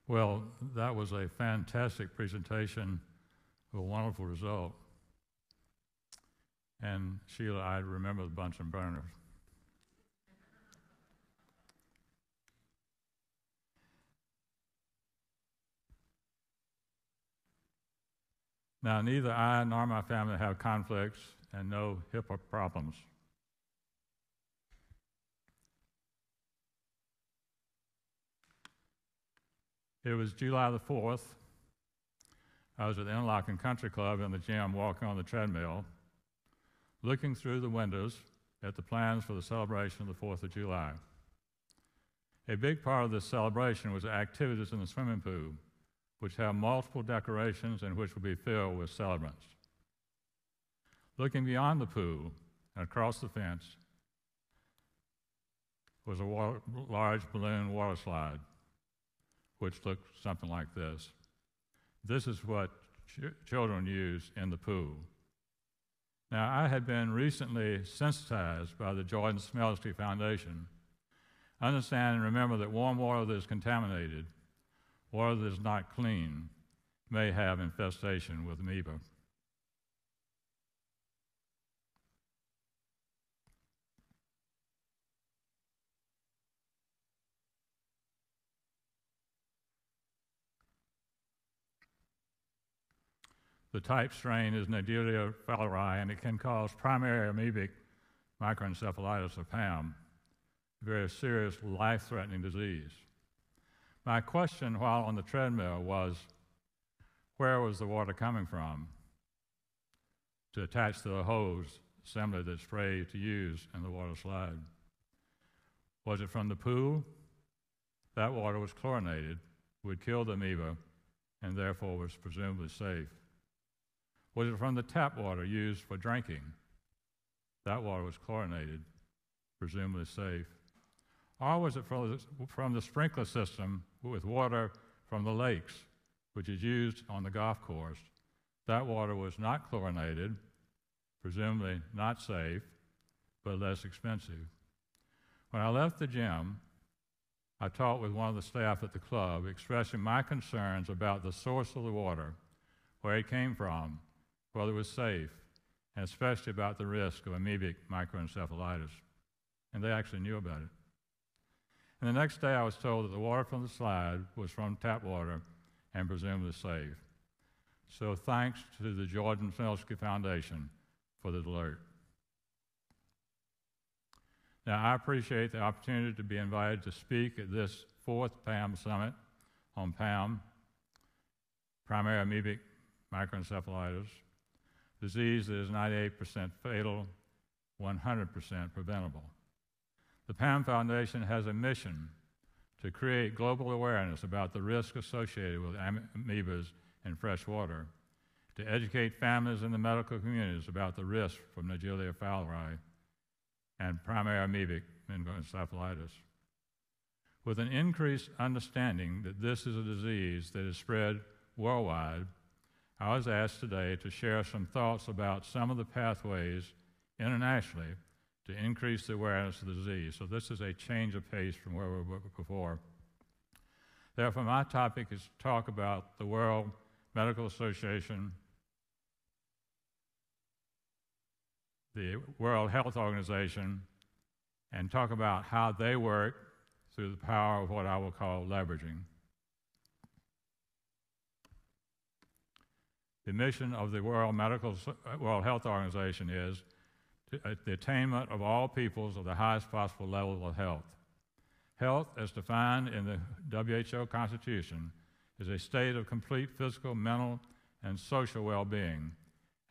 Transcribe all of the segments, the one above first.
Well, that was a fantastic presentation, a wonderful result. And Sheila, I remember the Bunsen burners. Now, neither I nor my family have conflicts and no HIPAA problems. It was July the 4th. I was at the Interlochen Country Club in the gym walking on the treadmill, looking through the windows at the plans for the celebration of the 4th of July. A big part of this celebration was activities in the swimming pool, which have multiple decorations and which will be filled with celebrants. Looking beyond the pool and across the fence was a large balloon water slide, which looked something like this. This is what children use in the pool. Now, I had been recently sensitized by the Jordan Smelski Foundation. Understand and remember that warm water that is contaminated, water that is not clean, may have infestation with amoeba. The type strain is Naegleria fowleri, and it can cause primary amoebic microencephalitis, or PAM, a very serious, life-threatening disease. My question while on the treadmill was, where was the water coming from to attach to the hose assembly that's sprayed to use in the water slide? Was it from the pool? That water was chlorinated, would kill the amoeba, and therefore was presumably safe. Was it from the tap water used for drinking? That water was chlorinated, presumably safe. Or was it from the sprinkler system with water from the lakes, which is used on the golf course? That water was not chlorinated, presumably not safe, but less expensive. When I left the gym, I talked with one of the staff at the club, expressing my concerns about the source of the water, where it came from, whether it was safe, and especially about the risk of amoebic microencephalitis. And they actually knew about it. And the next day I was told that the water from the slide was from tap water and presumably safe. So thanks to the Jordan Smelski Foundation for the alert. Now, I appreciate the opportunity to be invited to speak at this 4th PAM Summit on PAM, primary amoebic microencephalitis, disease that is 98% fatal, 100% preventable. The PAM Foundation has a mission to create global awareness about the risk associated with amoebas in fresh water, to educate families and the medical communities about the risk from Naegleria fowleri and primary amoebic meningoencephalitis. With an increased understanding that this is a disease that is spread worldwide, I was asked today to share some thoughts about some of the pathways internationally to increase the awareness of the disease. So this is a change of pace from where we were before. Therefore, my topic is to talk about the World Medical Association, the World Health Organization, and talk about how they work through the power of what I will call leveraging. The mission of the World Health Organization is the attainment of all peoples of the highest possible level of health. Health, as defined in the WHO Constitution, is a state of complete physical, mental, and social well-being,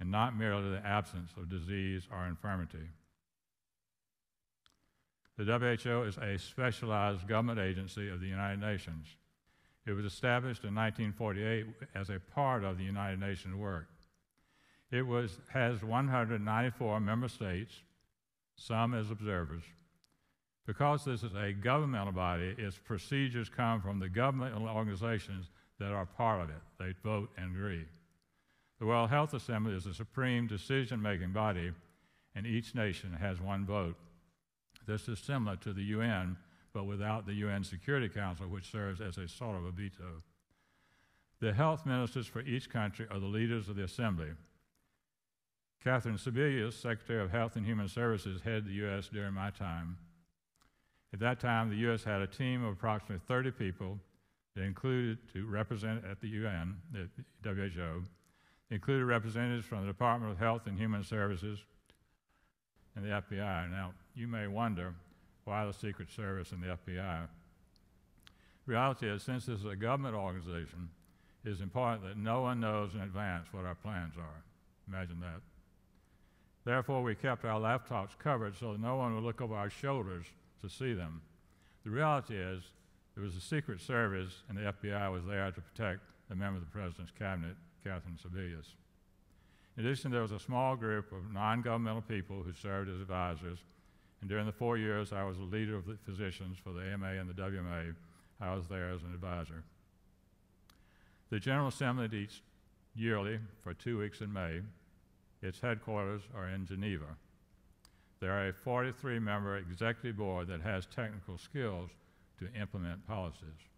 and not merely the absence of disease or infirmity. The WHO is a specialized government agency of the United Nations. It was established in 1948 as a part of the United Nations work. It has 194 member states, some as observers. Because this is a governmental body, its procedures come from the governmental organizations that are part of it. They vote and agree. The World Health Assembly is the supreme decision-making body, and each nation has one vote. This is similar to the UN, but without the UN Security Council, which serves as a sort of a veto. The health ministers for each country are the leaders of the assembly. Catherine Sebelius, Secretary of Health and Human Services, headed the U.S. during my time. At that time, the U.S. had a team of approximately 30 people that included to represent at the UN, the WHO, included representatives from the Department of Health and Human Services and the FBI. Now, you may wonder why the Secret Service and the FBI. The reality is, since this is a government organization, it is important that no one knows in advance what our plans are. Imagine that. Therefore, we kept our laptops covered so that no one would look over our shoulders to see them. The reality is, there was a Secret Service, and the FBI was there to protect the member of the President's Cabinet, Catherine Sebelius. In addition, there was a small group of non-governmental people who served as advisors, and during the 4 years I was the leader of the physicians for the AMA and the WMA, I was there as an advisor. The General Assembly meets yearly for 2 weeks in May. Its headquarters are in Geneva. There are a 43-member executive board that has technical skills to implement policies.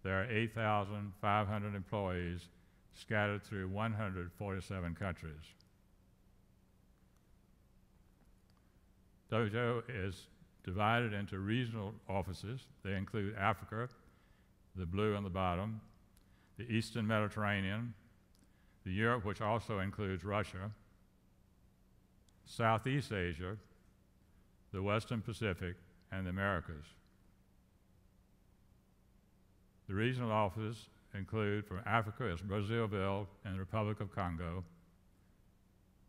There are 8,500 employees scattered through 147 countries. WHO is divided into regional offices. They include Africa, the blue on the bottom, the Eastern Mediterranean, the Europe, which also includes Russia, Southeast Asia, the Western Pacific, and the Americas. The regional offices include, from Africa is Brazzaville and the Republic of Congo.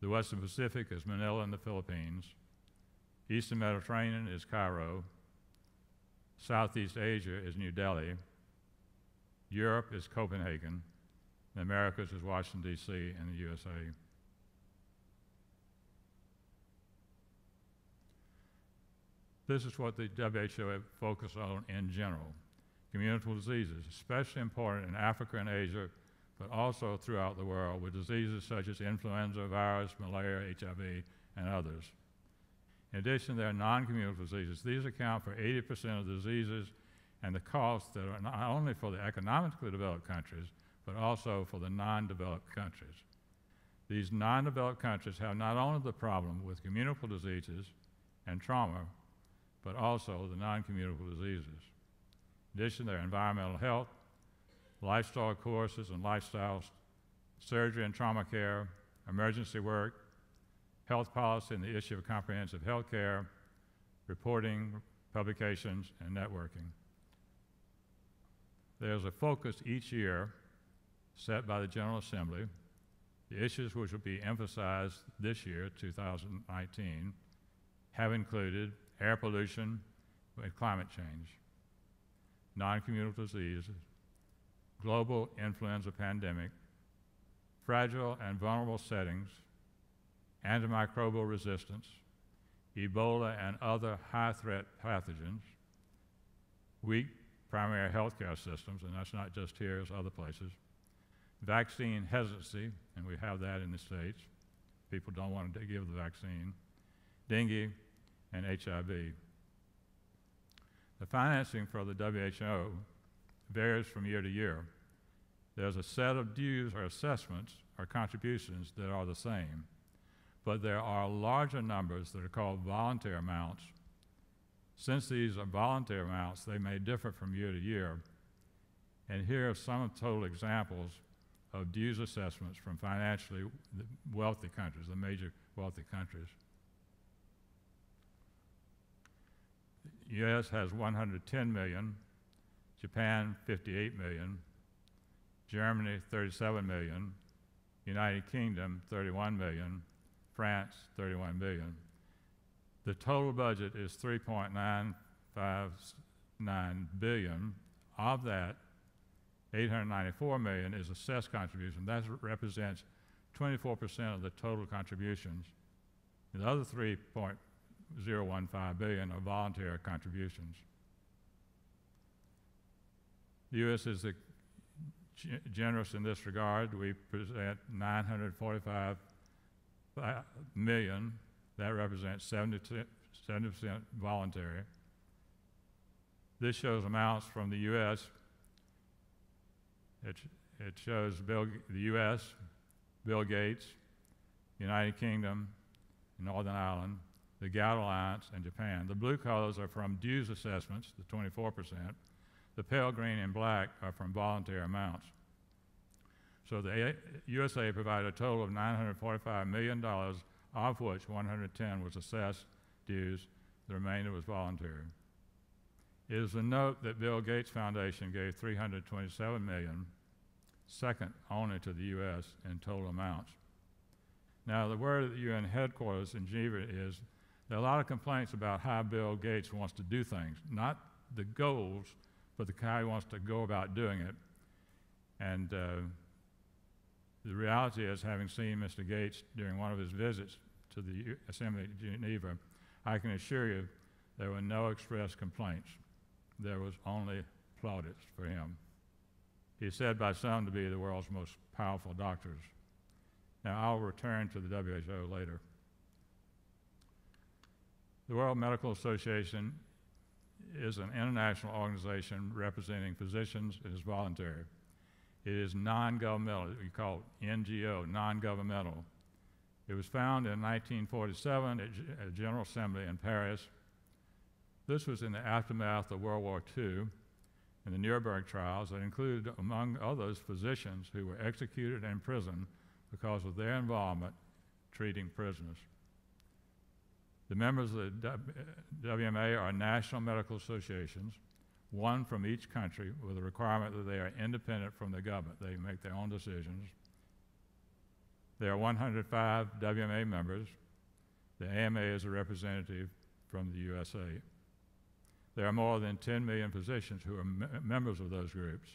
The Western Pacific is Manila and the Philippines. Eastern Mediterranean is Cairo. Southeast Asia is New Delhi. Europe is Copenhagen. The Americas is Washington, D.C. and the USA. This is what the WHO focuses on in general. Communicable diseases, especially important in Africa and Asia, but also throughout the world, with diseases such as influenza, virus, malaria, HIV, and others. In addition, there are non-communicable diseases. These account for 80% of the diseases and the costs that are not only for the economically developed countries, but also for the non-developed countries. These non-developed countries have not only the problem with communicable diseases and trauma, but also the non-communicable diseases. In addition, there are environmental health, lifestyle courses and lifestyles, surgery and trauma care, emergency work, health policy and the issue of comprehensive health care, reporting, publications, and networking. There's a focus each year set by the General Assembly. The issues which will be emphasized this year, 2019, have included air pollution and climate change, non-communicable diseases, global influenza pandemic, fragile and vulnerable settings, antimicrobial resistance, Ebola and other high-threat pathogens, weak primary healthcare systems, and that's not just here, it's other places, vaccine hesitancy, and we have that in the States. People don't want to give the vaccine, dengue, and HIV. The financing for the WHO varies from year to year. There's a set of dues or assessments or contributions that are the same, but there are larger numbers that are called voluntary amounts. Since these are voluntary amounts, they may differ from year to year. And here are some total examples of dues assessments from financially wealthy countries, the major wealthy countries. The U.S. has 110 million, Japan 58 million, Germany 37 million, United Kingdom 31 million, France 31 million. The total budget is $3.959 billion. Of that, $894 million is assessed contribution. That represents 24% of the total contributions. The other $3.015 billion are voluntary contributions. The U.S. is generous in this regard. We present $945 million. That represents 70% voluntary. This shows amounts from the U.S. It shows the U.S., Bill Gates, United Kingdom, Northern Ireland, the GATT Alliance, and Japan. The blue colors are from dues assessments, the 24%. The pale green and black are from voluntary amounts. So the USA provided a total of $945 million, of which 110 was assessed dues. The remainder was voluntary. It is a note that Bill Gates Foundation gave $327 million, second only to the U.S. in total amounts. Now, the word at the UN headquarters in Geneva is there are a lot of complaints about how Bill Gates wants to do things, not the goals, but how he wants to go about doing it. And the reality is, having seen Mr. Gates during one of his visits to the Assembly at Geneva, I can assure you there were no expressed complaints. There was only plaudits for him. He is said by some to be the world's most powerful doctors. Now, I'll return to the WHO later. The World Medical Association is an international organization representing physicians. It is voluntary. It is non-governmental. We call it NGO, non-governmental. It was founded in 1947 at a General Assembly in Paris. This was in the aftermath of World War II and the Nuremberg trials that included, among others, physicians who were executed and imprisoned because of their involvement treating prisoners. The members of the WMA are national medical associations, one from each country, with a requirement that they are independent from the government. They make their own decisions. There are 105 WMA members. The AMA is a representative from the USA. There are more than 10 million physicians who are members of those groups.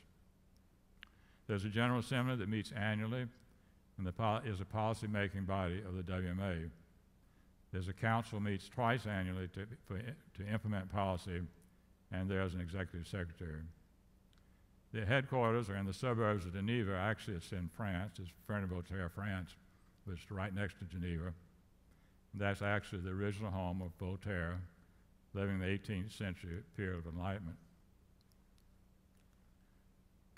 There's a General Assembly that meets annually and is a policy-making body of the WMA. There's a council meets twice annually to implement policy, and there's an executive secretary. The headquarters are in the suburbs of Geneva. Actually, it's in France. It's Ferney-Voltaire, France, which is right next to Geneva. And that's actually the original home of Voltaire, living in the 18th century period of enlightenment.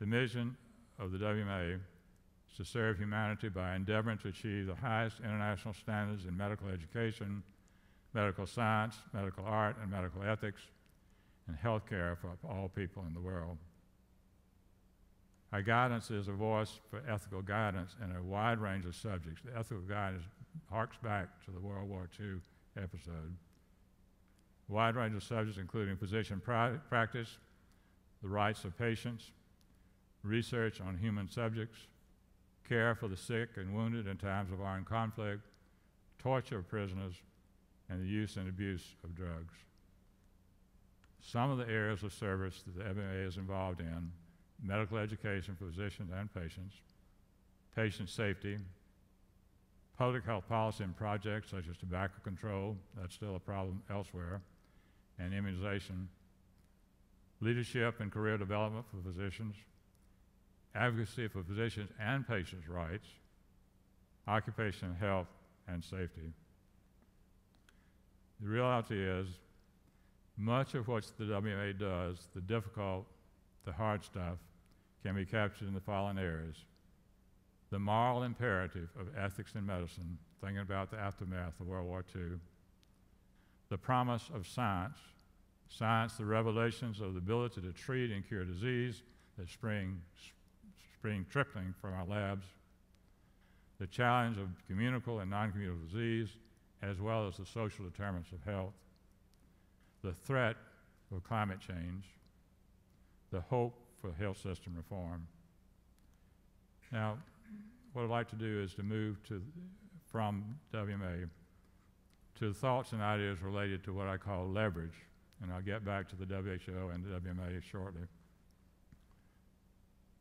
The mission of the WMA is to serve humanity by endeavoring to achieve the highest international standards in medical education, medical science, medical art, and medical ethics, and health care for all people in the world. Our guidance is a voice for ethical guidance in a wide range of subjects. The ethical guidance harks back to the World War II episode. A wide range of subjects including physician practice, the rights of patients, research on human subjects, care for the sick and wounded in times of armed conflict, torture of prisoners, and the use and abuse of drugs. Some of the areas of service that the WMA is involved in: medical education for physicians and patients, patient safety, public health policy and projects such as tobacco control, that's still a problem elsewhere, and immunization, leadership and career development for physicians, advocacy for physicians and patients' rights, occupational health and safety. The reality is, much of what the WMA does, the difficult, the hard stuff, can be captured in the following areas: the moral imperative of ethics in medicine, thinking about the aftermath of World War II, the promise of science, the revelations of the ability to treat and cure disease that spring trickling from our labs, the challenge of communicable and non-communicable disease, as well as the social determinants of health, the threat of climate change, the hope for health system reform. Now, what I'd like to do is to move from WMA to thoughts and ideas related to what I call leverage, and I'll get back to the WHO and the WMA shortly.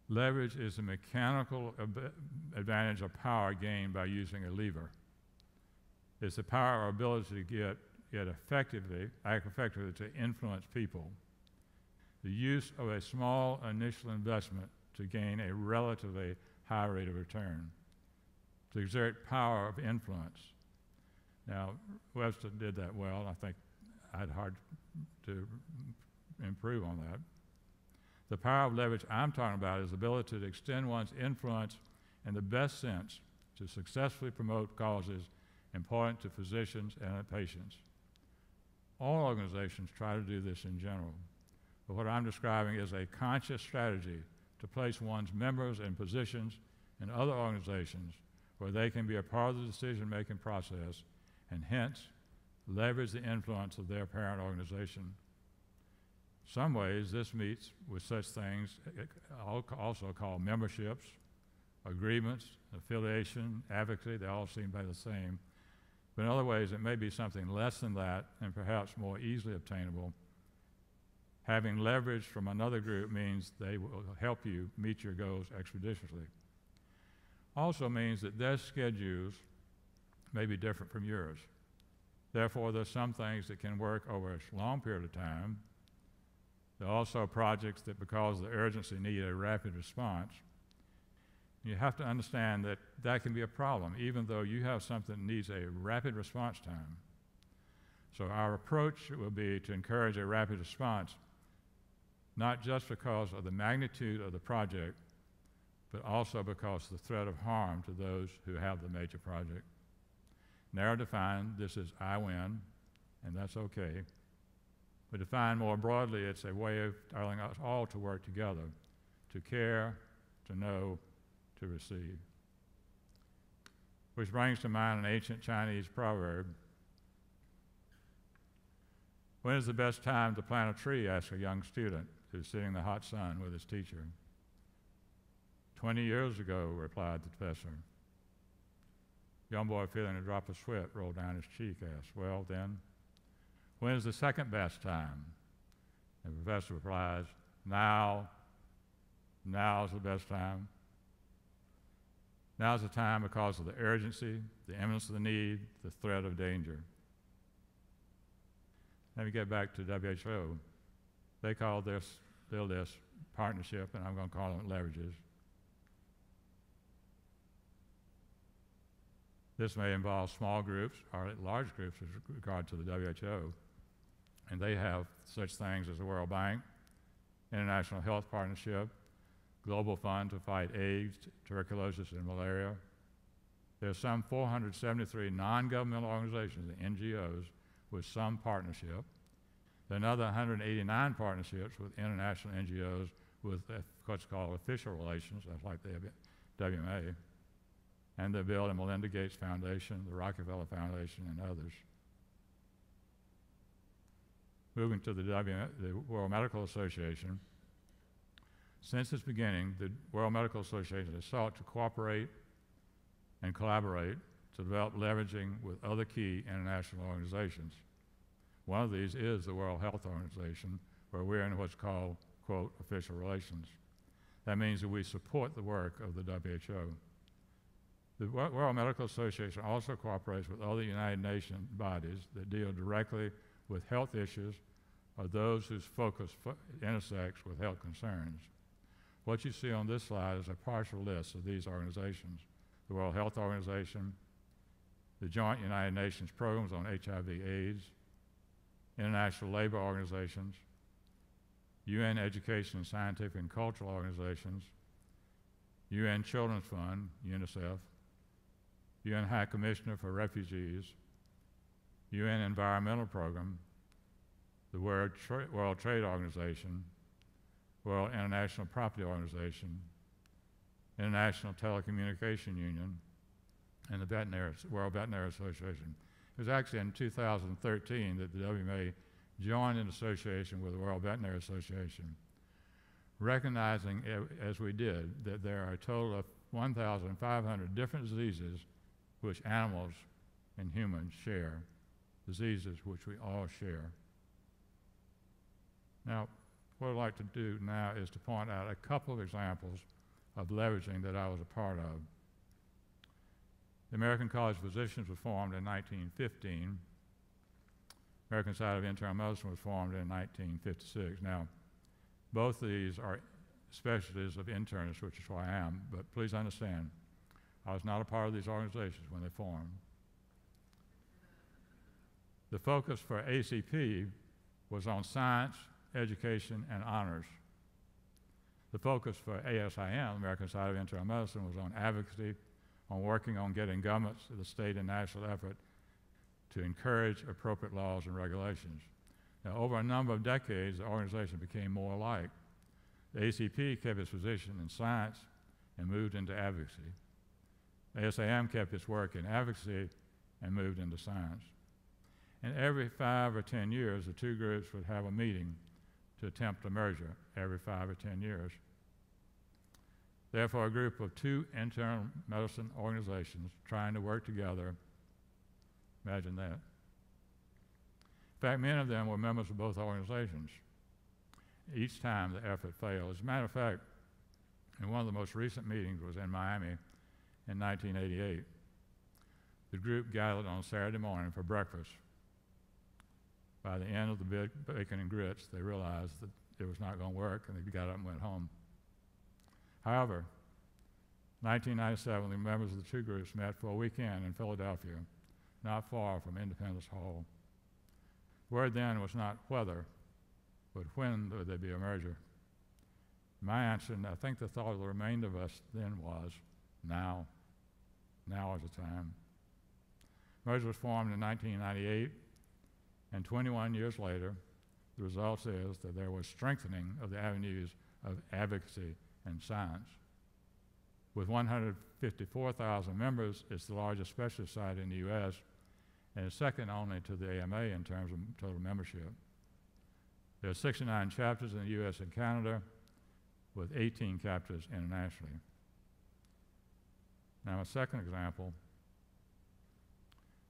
Leverage is a mechanical advantage of power gained by using a lever. It's the power or ability to act effectively to influence people. The use of a small initial investment to gain a relatively high rate of return, to exert power of influence. Now, Webster did that well. I think I had hard to improve on that. The power of leverage I'm talking about is the ability to extend one's influence in the best sense to successfully promote causes important to physicians and patients. All organizations try to do this in general, but what I'm describing is a conscious strategy to place one's members in positions in other organizations where they can be a part of the decision-making process and hence leverage the influence of their parent organization. Some ways this meets with such things also called memberships, agreements, affiliation, advocacy. They all seem about the same. But in other ways, it may be something less than that and perhaps more easily obtainable. Having leverage from another group means they will help you meet your goals expeditiously. Also means that their schedules may be different from yours. Therefore, there's some things that can work over a long period of time. There are also projects that, because of the urgency, need a rapid response. You have to understand that that can be a problem, even though you have something that needs a rapid response time. So our approach will be to encourage a rapid response, not just because of the magnitude of the project, but also because of the threat of harm to those who have the major project. Narrow defined, this is I win, and that's okay. But defined more broadly, it's a way of telling us all to work together, to care, to know, to receive. Which brings to mind an ancient Chinese proverb. When is the best time to plant a tree? Asks a young student who's sitting in the hot sun with his teacher. 20 years ago, replied the professor. Young boy, feeling a drop of sweat roll down his cheek, asked, well then, when is the second best time? And the professor replies, now. Now's the best time. Now's the time because of the urgency, the imminence of the need, the threat of danger. Let me get back to WHO. They call this partnership, and I'm going to call them leverages. This may involve small groups or large groups with regard to the WHO, and they have such things as the World Bank, International Health Partnership, Global Fund to fight AIDS, tuberculosis, and malaria. There are some 473 non-governmental organizations, the NGOs, with some partnership. There are another 189 partnerships with international NGOs with what's called official relations, that's like the WMA, and the Bill and Melinda Gates Foundation, the Rockefeller Foundation, and others. Moving to the World Medical Association, since its beginning, the World Medical Association has sought to cooperate and collaborate to develop leveraging with other key international organizations. One of these is the World Health Organization, where we're in what's called, quote, official relations. That means that we support the work of the WHO. The World Medical Association also cooperates with other United Nations bodies that deal directly with health issues or those whose focus intersects with health concerns. What you see on this slide is a partial list of these organizations: the World Health Organization, the Joint United Nations Programs on HIV/AIDS, International Labor Organizations, UN Education, Scientific and Cultural Organizations, UN Children's Fund, UNICEF, UN High Commissioner for Refugees, UN Environmental Program, the World Trade Organization, World International Property Organization, International Telecommunication Union, and the World Veterinary Association. It was actually in 2013 that the WMA joined an association with the World Veterinary Association, recognizing, as we did, that there are a total of 1,500 different diseases which animals and humans share, diseases which we all share. Now, what I'd like to do now is to point out a couple of examples of leveraging that I was a part of. The American College of Physicians was formed in 1915. American Society of Internal Medicine was formed in 1956. Now, both of these are specialties of internists, which is who I am, but please understand, I was not a part of these organizations when they formed. The focus for ACP was on science, education, and honors. The focus for ASIM, American Society of Internal Medicine, was on advocacy, on working on getting governments, the state and national effort to encourage appropriate laws and regulations. Now, over a number of decades, the organization became more alike. The ACP kept its position in science and moved into advocacy. ASIM kept its work in advocacy and moved into science. And every 5 or 10 years, the two groups would have a meeting to attempt a merger every 5 or 10 years. Therefore, a group of two internal medicine organizations trying to work together, imagine that. In fact, many of them were members of both organizations. Each time the effort failed. As a matter of fact, in one of the most recent meetings was in Miami in 1988. The group gathered on Saturday morning for breakfast. By the end of the bacon and grits, they realized that it was not going to work, and they got up and went home. However, 1997, the members of the two groups met for a weekend in Philadelphia, not far from Independence Hall. The word then was not whether, but when would there be a merger? My answer, and I think the thought of the remainder of us then was, now. Now is the time. Merger was formed in 1998, and 21 years later, the result is that there was strengthening of the avenues of advocacy and science. With 154,000 members, it's the largest specialist society in the U.S., and is second only to the AMA in terms of total membership. There are 69 chapters in the U.S. and Canada, with 18 chapters internationally. Now, a second example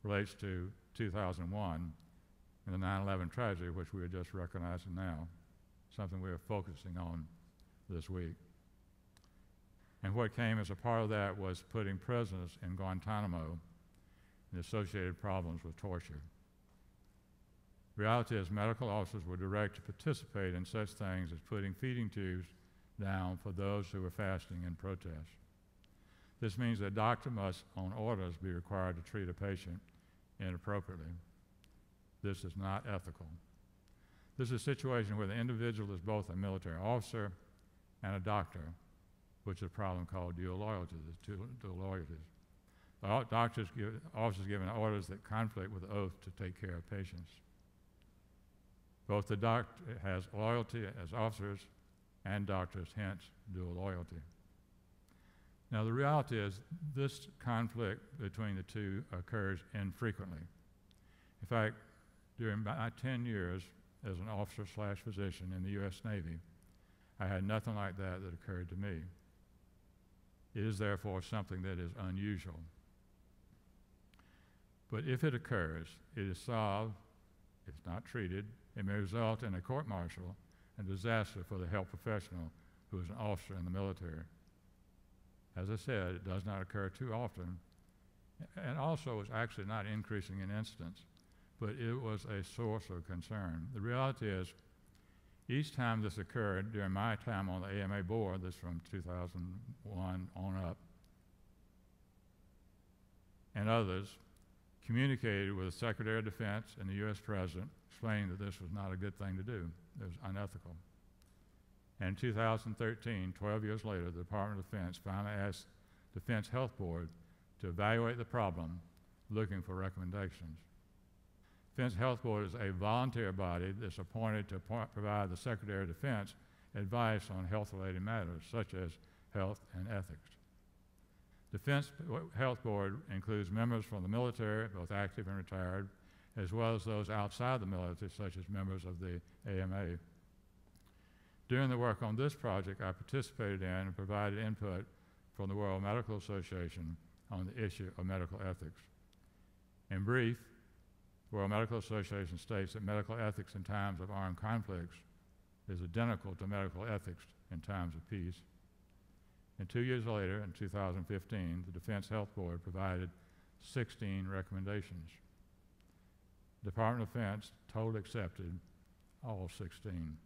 relates to 2001 and the 9/11 tragedy, which we are just recognizing now, something we are focusing on this week. And what came as a part of that was putting prisoners in Guantanamo and associated problems with torture. The reality is medical officers were directed to participate in such things as putting feeding tubes down for those who were fasting in protest. This means that a doctor must, on orders, be required to treat a patient inappropriately. This is not ethical. This is a situation where the individual is both a military officer and a doctor, which is a problem called dual loyalty. There's dual loyalties. Officers given orders that conflict with the oath to take care of patients. Both the doctor has loyalty as officers and doctors, hence dual loyalty. Now, the reality is this conflict between the two occurs infrequently. In fact, during my 10 years as an officer/physician in the U.S. Navy, I had nothing like that occurred to me. It is therefore something that is unusual. But if it occurs, it is solved, it's not treated, it may result in a court-martial and disaster for the health professional who is an officer in the military. As I said, it does not occur too often, and also is actually not increasing in incidence, but it was a source of concern. The reality is, each time this occurred during my time on the AMA board, this from 2001 on up, and others, communicated with the Secretary of Defense and the U.S. President, explaining that this was not a good thing to do. It was unethical. And in 2013, 12 years later, the Department of Defense finally asked the Defense Health Board to evaluate the problem, looking for recommendations. Defense Health Board is a volunteer body that's appointed to provide the Secretary of Defense advice on health-related matters, such as health and ethics. Defense Health Board includes members from the military, both active and retired, as well as those outside the military, such as members of the AMA. During the work on this project, I participated in and provided input from the World Medical Association on the issue of medical ethics. In brief, the World Medical Association states that medical ethics in times of armed conflicts is identical to medical ethics in times of peace. And 2 years later, in 2015, the Defense Health Board provided 16 recommendations. The Department of Defense totally accepted all 16.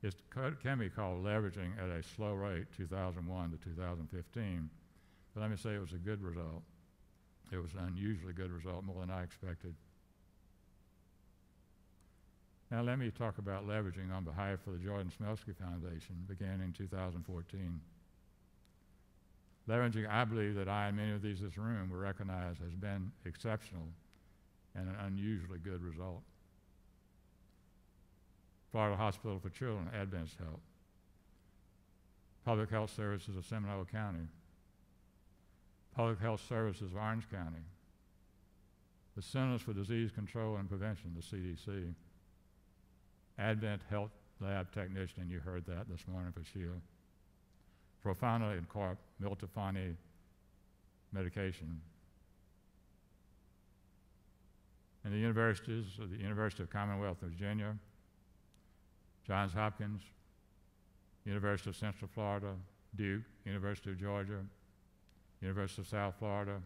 It can be called leveraging at a slow rate, 2001 to 2015, but let me say it was a good result. It was an unusually good result, more than I expected. Now let me talk about leveraging on behalf of the Jordan Smelski Foundation, beginning in 2014. Leveraging, I believe that I and many of these in this room will recognize has been exceptional and an unusually good result. Florida Hospital for Children, Adventist Health. Public Health Services of Seminole County. Public Health Services of Orange County. The Centers for Disease Control and Prevention, the CDC. Advent Health Lab Technician, you heard that this morning for Sheila. Profoundly and Corp, Miltefani medication. And the universities, the University of Commonwealth of Virginia, Johns Hopkins, University of Central Florida, Duke, University of Georgia, University of South Florida,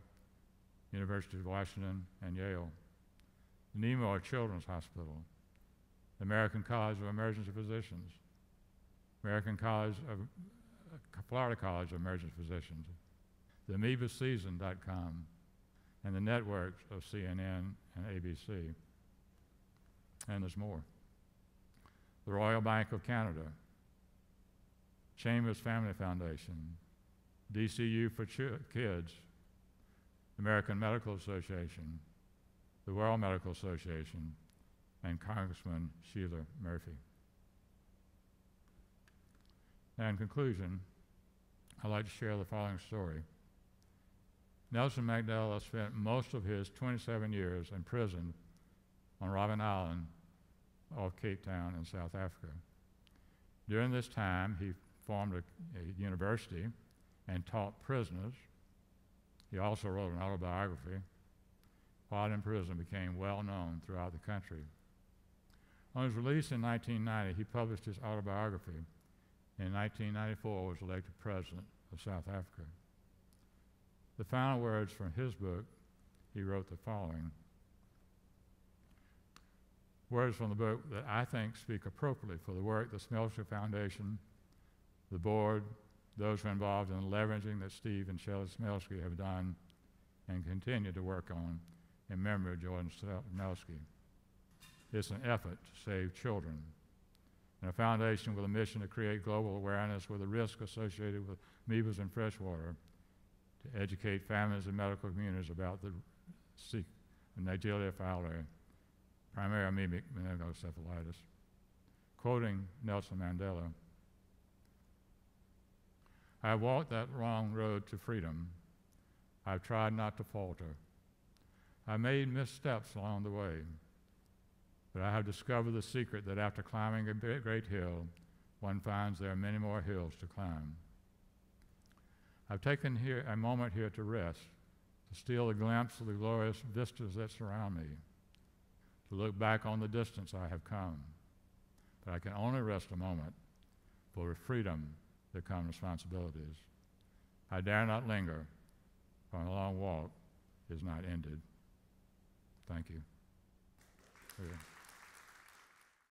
University of Washington, and Yale. The Nemore Children's Hospital, the American College of Emergency Physicians, Florida College of Emergency Physicians, the amoebaseason.com, and the networks of CNN and ABC. And there's more. The Royal Bank of Canada, Chambers Family Foundation, DCU for Kids, American Medical Association, the World Medical Association, and Congressman Sheila Murphy. Now, in conclusion, I'd like to share the following story. Nelson Mandela spent most of his 27 years in prison on Robben Island off Cape Town in South Africa. During this time, he formed a university and taught prisoners. He also wrote an autobiography. While in prison, became well known throughout the country. On his release in 1990, he published his autobiography. In 1994, was elected president of South Africa. The final words from his book, he wrote the following. Words from the book that I think speak appropriately for the work the Smelski Foundation, the board, those who are involved in the leveraging that Steve and Shelley Smelski have done and continue to work on in memory of Jordan Smelski. It's an effort to save children, and a foundation with a mission to create global awareness with the risk associated with amoebas in freshwater, to educate families and medical communities about the Naegleria fowleri, primary amoebic meningoencephalitis. Quoting Nelson Mandela, "I walked that long road to freedom. I've tried not to falter. I made missteps along the way, but I have discovered the secret that after climbing a great hill, one finds there are many more hills to climb. I've taken here a moment here to rest, to steal a glimpse of the glorious vistas that surround me, to look back on the distance I have come. But I can only rest a moment, for with freedom there come responsibilities. I dare not linger, for a long walk is not ended." Thank you.